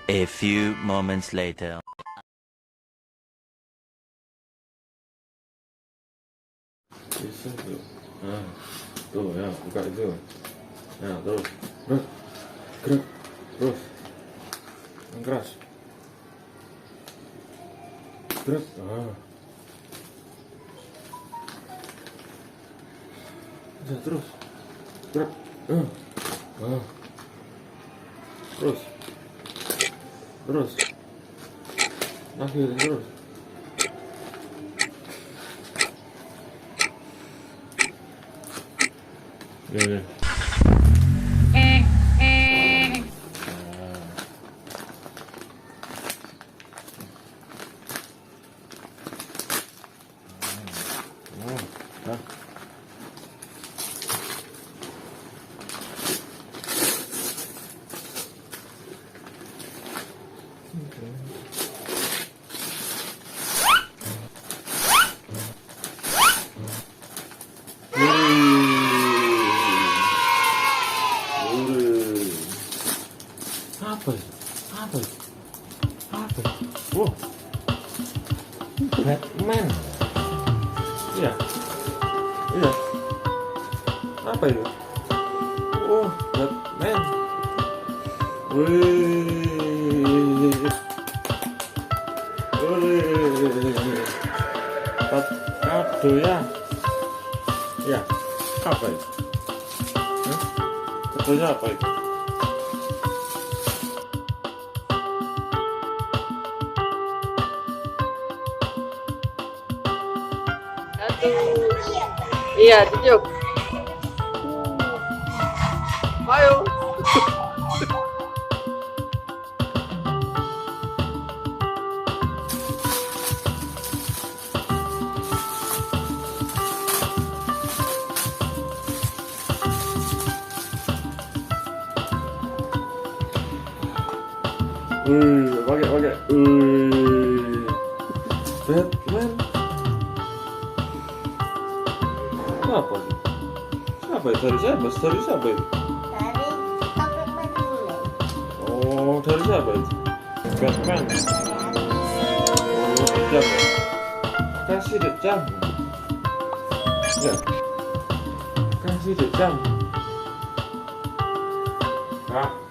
A few moments later. Bisa tuh. Nah, tuh ya, buka itu. Nah, terus, terus, gerak, terus, yang keras, gerak. Bisa terus, gerak. Terus, terus, akhirin terus. Ya. Apa itu? Apa itu? Apa itu? Wow, Batman. Iya, iya. Apa itu? Oh, Batman. Wih, kado ya. Ya, apa itu? Kadonya apa itu? Iya, tunjuk. Ayo. Pakai. Batman. Apa sih? Siapa itu? Dari siapa? Dari siapa itu? Dari Tetap dulu. Oh, dari siapa itu? Batman. Oh, jam ya? Kasih deh jam. Ya. Kasih deh jam. Kak.